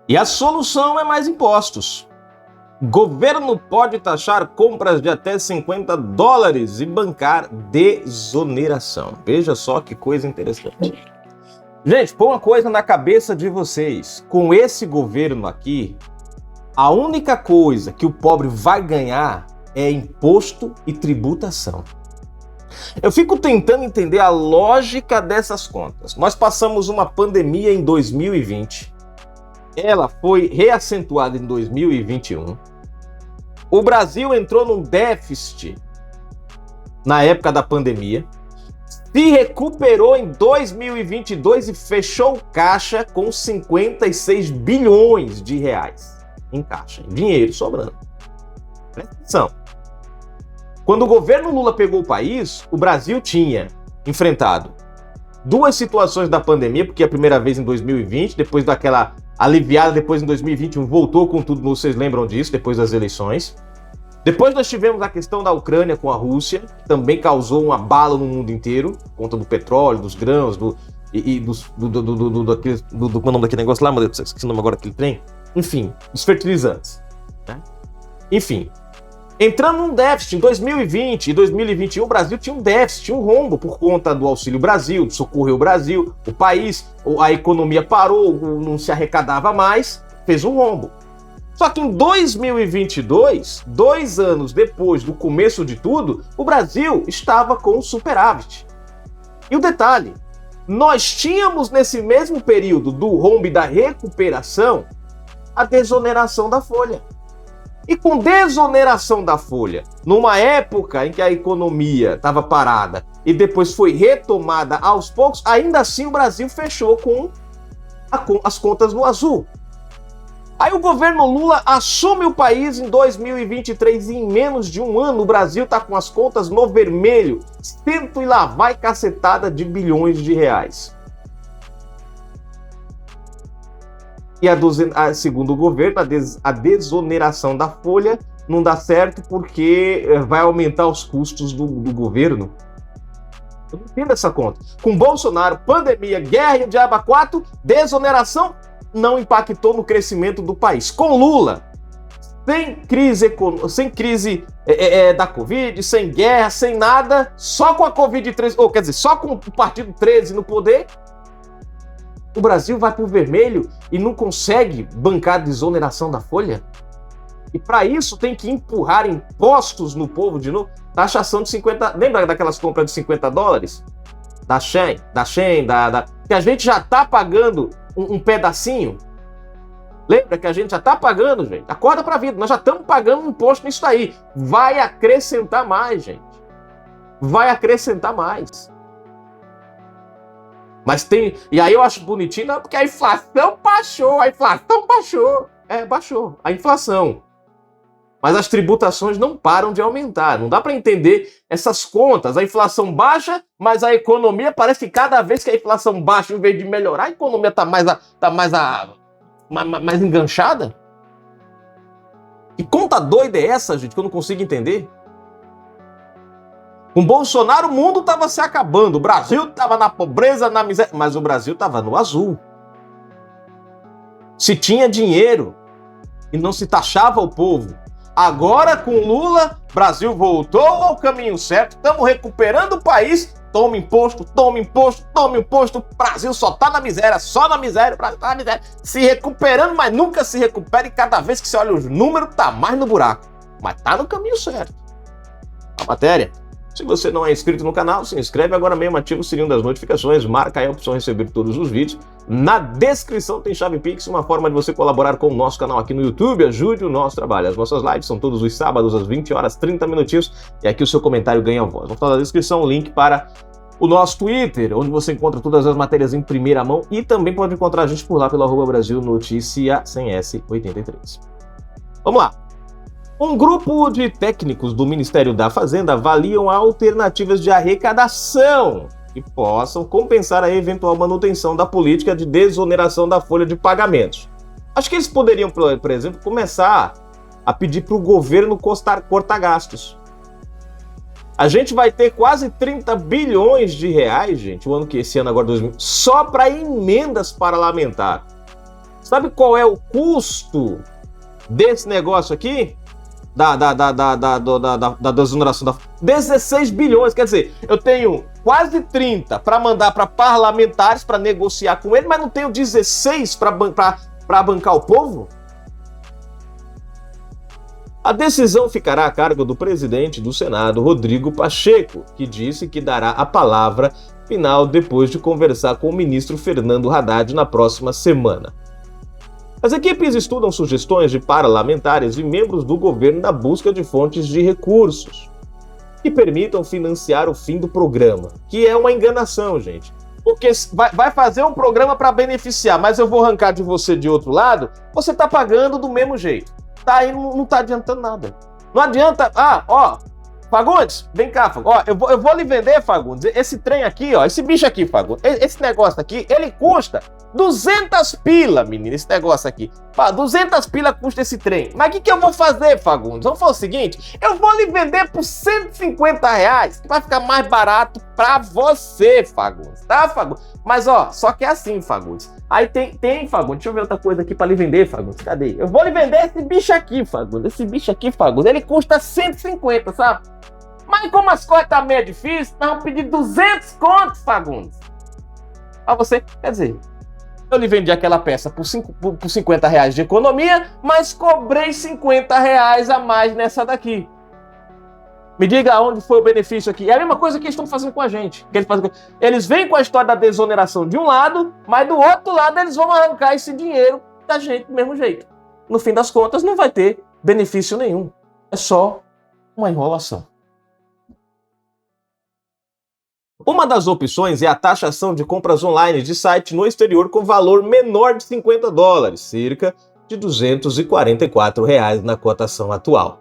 E a solução é mais impostos. Governo pode taxar compras de até $50 e bancar desoneração. Veja só que coisa interessante. Gente, põe uma coisa na cabeça de vocês. Com esse governo aqui, a única coisa que o pobre vai ganhar é imposto e tributação. Eu fico tentando entender a lógica dessas contas. Nós passamos uma pandemia em 2020. Ela foi reacentuada em 2021. O Brasil entrou num déficit na época da pandemia. Se recuperou em 2022 e fechou caixa com 56 bilhões de reais em caixa, dinheiro sobrando. Presta atenção. Quando o governo Lula pegou o país, o Brasil tinha enfrentado duas situações da pandemia, porque a primeira vez em 2020, depois daquela aliviada, depois em 2021 voltou com tudo, vocês lembram disso, depois das eleições. Depois nós tivemos a questão da Ucrânia com a Rússia, que também causou um abalo no mundo inteiro, por conta do petróleo, dos grãos, qual é o nome daquele negócio lá, meu Deus, esqueci o nome agora daquele trem. Enfim, dos fertilizantes. Né? Enfim, entrando num déficit em 2020 e 2021, o Brasil tinha um déficit, tinha um rombo por conta do Auxílio Brasil, do Socorreu Brasil, o país, a economia parou, não se arrecadava mais, fez um rombo. Só que em 2022, 2 anos depois do começo de tudo, o Brasil estava com superávit. E o detalhe, nós tínhamos nesse mesmo período do rombo e da recuperação a desoneração da folha. E com desoneração da folha, numa época em que a economia estava parada e depois foi retomada aos poucos, ainda assim o Brasil fechou com as contas no azul. Aí o governo Lula assume o país em 2023 e em menos de um ano o Brasil está com as contas no vermelho, cento e lá vai cacetada de bilhões de reais. E segundo o governo, a desoneração da folha não dá certo porque vai aumentar os custos do governo. Eu não entendo essa conta. Com Bolsonaro, pandemia, guerra e o diabo a quatro, desoneração não impactou no crescimento do país. Com Lula, sem crise da Covid, sem guerra, sem nada, só com a Covid-13, ou quer dizer, só com o Partido 13 no poder, o Brasil vai para o vermelho e não consegue bancar a desoneração da folha? E para isso tem que empurrar impostos no povo de novo. Taxação de 50... Lembra daquelas compras de $50? Da Shein, que a gente já está pagando um pedacinho. Lembra que a gente já está pagando, gente? Acorda para a vida, nós já estamos pagando imposto nisso aí. Vai acrescentar mais, gente. Vai acrescentar mais. Mas tem... E aí eu acho bonitinho, não, porque a inflação baixou. Baixou. A inflação. Mas as tributações não param de aumentar. Não dá para entender essas contas. A inflação baixa, mas a economia parece que cada vez que a inflação baixa, em vez de melhorar, a economia está mais enganchada. Que conta doida é essa, gente, que eu não consigo entender? Com Bolsonaro, o mundo estava se acabando. O Brasil estava na pobreza, na miséria. Mas o Brasil estava no azul. Se tinha dinheiro e não se taxava o povo. Agora, com Lula, o Brasil voltou ao caminho certo. Estamos recuperando o país. Toma imposto. O Brasil só tá na miséria, o Brasil tá na miséria. Se recuperando, mas nunca se recupera. E cada vez que você olha os números, tá mais no buraco. Mas tá no caminho certo. A matéria. Se você não é inscrito no canal, se inscreve agora mesmo, ativa o sininho das notificações, marca aí a opção receber todos os vídeos. Na descrição tem chave Pix, uma forma de você colaborar com o nosso canal aqui no YouTube, ajude o nosso trabalho. As nossas lives são todos os sábados às 20 horas, 30 minutinhos, e aqui o seu comentário ganha voz. Vou falar na descrição o link para o nosso Twitter, onde você encontra todas as matérias em primeira mão, e também pode encontrar a gente por lá pelo @Brasil Notícia sem S83. Vamos lá. Um grupo de técnicos do Ministério da Fazenda avaliam alternativas de arrecadação que possam compensar a eventual manutenção da política de desoneração da folha de pagamentos. Acho que eles poderiam, por exemplo, começar a pedir para o governo cortar gastos. A gente vai ter quase 30 bilhões de reais, gente, esse ano agora, 2000, só para emendas parlamentares. Sabe qual é o custo desse negócio aqui? Da desoneração da 16 bilhões, quer dizer, eu tenho quase 30 para mandar para parlamentares para negociar com ele, mas não tenho 16 para bancar o povo? A decisão ficará a cargo do presidente do Senado, Rodrigo Pacheco, que disse que dará a palavra final depois de conversar com o ministro Fernando Haddad na próxima semana. As equipes estudam sugestões de parlamentares e membros do governo na busca de fontes de recursos que permitam financiar o fim do programa, que é uma enganação, gente. Porque vai fazer um programa para beneficiar, mas eu vou arrancar de você de outro lado, você tá pagando do mesmo jeito. Tá aí, não tá adiantando nada. Não adianta, Fagundes, vem cá, Fagundes. Ó, eu vou lhe vender, Fagundes, esse trem aqui, ó, esse bicho aqui, Fagundes, esse negócio aqui, ele custa 200 pila, menino, esse negócio aqui. 200 pila custa esse trem. Mas o que eu vou fazer, Fagundes? Vamos fazer o seguinte, eu vou lhe vender por 150 reais, que vai ficar mais barato pra você, Fagundes, tá, Fagundes? Mas, ó, só que é assim, Fagundes. Aí tem, Fagundes, deixa eu ver outra coisa aqui pra lhe vender, Fagundes, cadê? Eu vou lhe vender esse bicho aqui, Fagundes, ele custa 150, sabe? Mas como as coisas tá meio difíceis, nós vamos pedir 200 contos, Fagundes. Pra você, quer dizer, eu lhe vendi aquela peça por 50 reais de economia, mas cobrei 50 reais a mais nessa daqui. Me diga onde foi o benefício aqui. É a mesma coisa que eles estão fazendo com a gente. Eles vêm com a história da desoneração de um lado, mas do outro lado eles vão arrancar esse dinheiro da gente do mesmo jeito. No fim das contas, não vai ter benefício nenhum. É só uma enrolação. Uma das opções é a taxação de compras online de site no exterior com valor menor de 50 dólares, cerca de R$ 244 na cotação atual.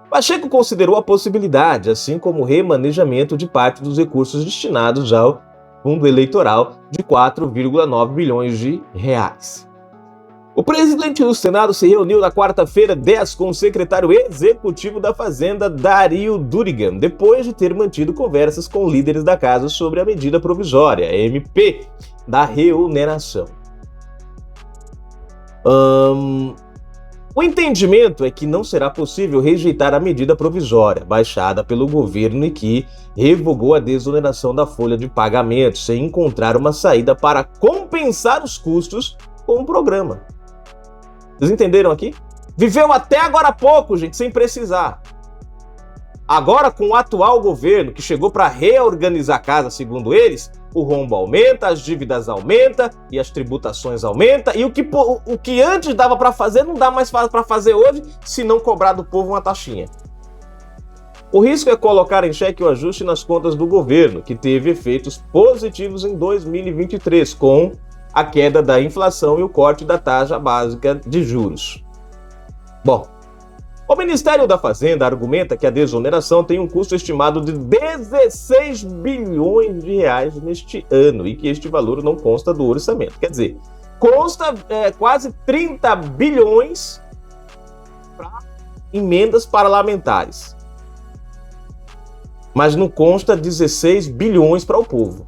Pacheco considerou a possibilidade, assim como o remanejamento de parte dos recursos destinados ao fundo eleitoral de 4,9 bilhões de reais. O presidente do Senado se reuniu na quarta-feira 10 com o secretário executivo da Fazenda, Dario Durigan, depois de ter mantido conversas com líderes da casa sobre a medida provisória, MP, da reoneração. O entendimento é que não será possível rejeitar a medida provisória, baixada pelo governo e que revogou a desoneração da folha de pagamento, sem encontrar uma saída para compensar os custos com o programa. Vocês entenderam aqui? Viveu até agora há pouco, gente, sem precisar. Agora, com o atual governo, que chegou para reorganizar a casa, segundo eles, o rombo aumenta, as dívidas aumentam e as tributações aumentam. E o que antes dava para fazer, não dá mais para fazer hoje, se não cobrar do povo uma taxinha. O risco é colocar em xeque o ajuste nas contas do governo, que teve efeitos positivos em 2023, com a queda da inflação e o corte da taxa básica de juros. Bom, o Ministério da Fazenda argumenta que a desoneração tem um custo estimado de 16 bilhões de reais neste ano e que este valor não consta do orçamento. Quer dizer, consta quase 30 bilhões para emendas parlamentares, mas não consta 16 bilhões para o povo.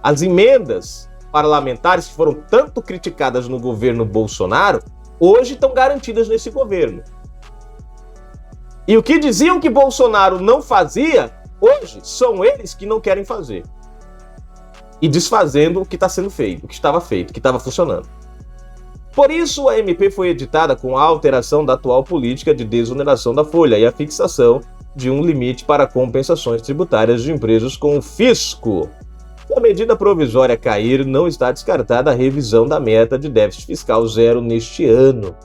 As emendas parlamentares que foram tanto criticadas no governo Bolsonaro, hoje estão garantidas nesse governo. E o que diziam que Bolsonaro não fazia, hoje são eles que não querem fazer. E desfazendo o que está sendo feito, o que estava feito, o que estava funcionando. Por isso, a MP foi editada com a alteração da atual política de desoneração da folha e a fixação de um limite para compensações tributárias de empresas com o fisco. Se a medida provisória cair, não está descartada a revisão da meta de déficit fiscal zero neste ano.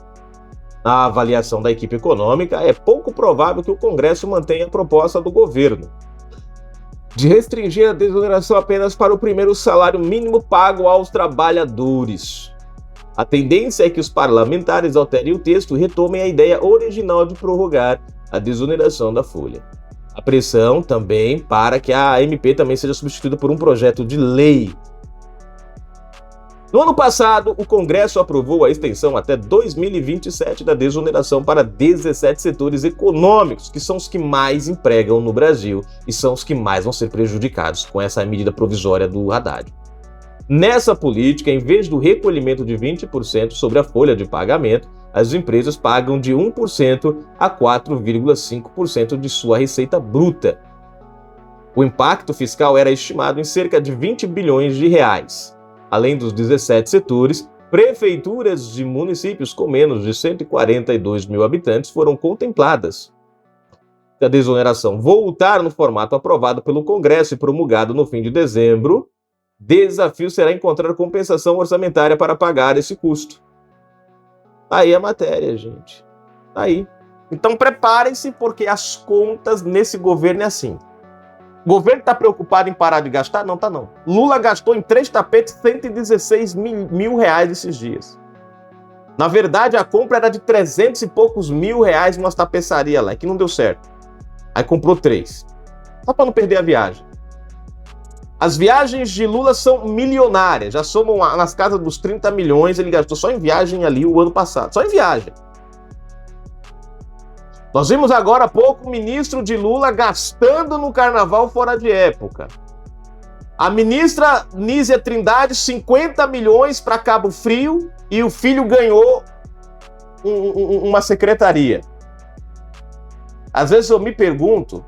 Na avaliação da equipe econômica, é pouco provável que o Congresso mantenha a proposta do governo de restringir a desoneração apenas para o primeiro salário mínimo pago aos trabalhadores. A tendência é que os parlamentares alterem o texto e retomem a ideia original de prorrogar a desoneração da folha. A pressão também para que a MP também seja substituída por um projeto de lei. No ano passado, o Congresso aprovou a extensão até 2027 da desoneração para 17 setores econômicos, que são os que mais empregam no Brasil e são os que mais vão ser prejudicados com essa medida provisória do Haddad. Nessa política, em vez do recolhimento de 20% sobre a folha de pagamento, as empresas pagam de 1% a 4,5% de sua receita bruta. O impacto fiscal era estimado em cerca de 20 bilhões de reais. Além dos 17 setores, prefeituras de municípios com menos de 142 mil habitantes foram contempladas. Se a desoneração voltar no formato aprovado pelo Congresso e promulgado no fim de dezembro, desafio será encontrar compensação orçamentária para pagar esse custo. Aí a matéria, gente. Aí. Então preparem-se, porque as contas nesse governo é assim. O governo está preocupado em parar de gastar? Não, tá não. Lula gastou em 3 tapetes 116 mil reais esses dias. Na verdade, a compra era de 300 e poucos mil reais numa tapeçaria lá, que não deu certo. Aí comprou 3. Só para não perder a viagem. As viagens de Lula são milionárias, já somam nas casas dos 30 milhões, ele gastou só em viagem ali o ano passado, só em viagem. Nós vimos agora há pouco o ministro de Lula gastando no carnaval fora de época. A ministra Nízia Trindade, 50 milhões para Cabo Frio e o filho ganhou uma secretaria. Às vezes eu me pergunto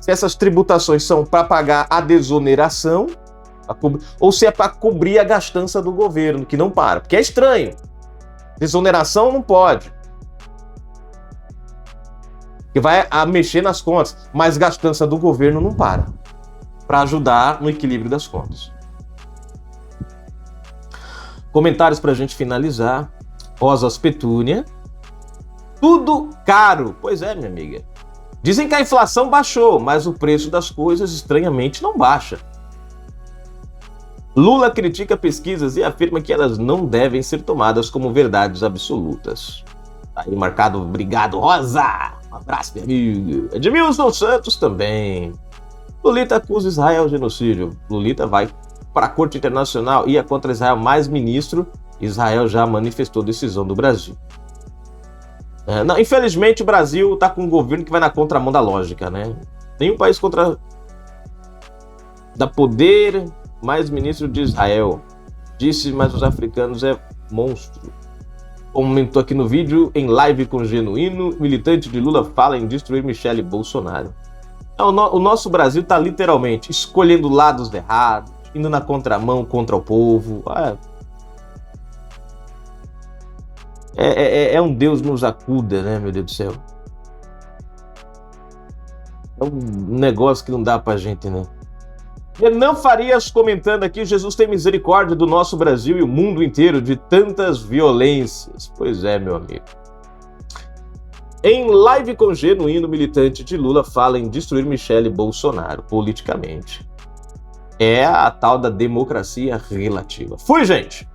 se essas tributações são para pagar a desoneração ou se é para cobrir a gastança do governo, que não para. Porque é estranho. Desoneração não pode. Que vai mexer nas contas, mas gastança do governo não para ajudar no equilíbrio das contas. Comentários para a gente finalizar. Rosas Petúnia. Tudo caro. Pois é, minha amiga. Dizem que a inflação baixou, mas o preço das coisas estranhamente não baixa. Lula critica pesquisas e afirma que elas não devem ser tomadas como verdades absolutas. Tá aí marcado, obrigado, Rosa! Um abraço, meu amigo. Edmilson Santos também. Lulita acusa Israel de genocídio. Lulita vai para a Corte Internacional, ia contra Israel, mais ministro. Israel já manifestou decisão do Brasil. Não, infelizmente o Brasil está com um governo que vai na contramão da lógica, né? Nenhum país dá poder, mais ministro de Israel. Disse, mas os africanos é monstro. Comentou aqui no vídeo, em live com Genuíno, militante de Lula fala em destruir Michele Bolsonaro. O nosso Brasil está literalmente escolhendo lados errados, indo na contramão contra o povo. É um Deus nos acuda, né, meu Deus do céu? É um negócio que não dá pra gente, né? Renan Farias comentando aqui, Jesus tem misericórdia do nosso Brasil e o mundo inteiro de tantas violências. Pois é, meu amigo. Em live com Genuíno, militante de Lula fala em destruir Michele Bolsonaro politicamente. É a tal da democracia relativa. Fui, gente!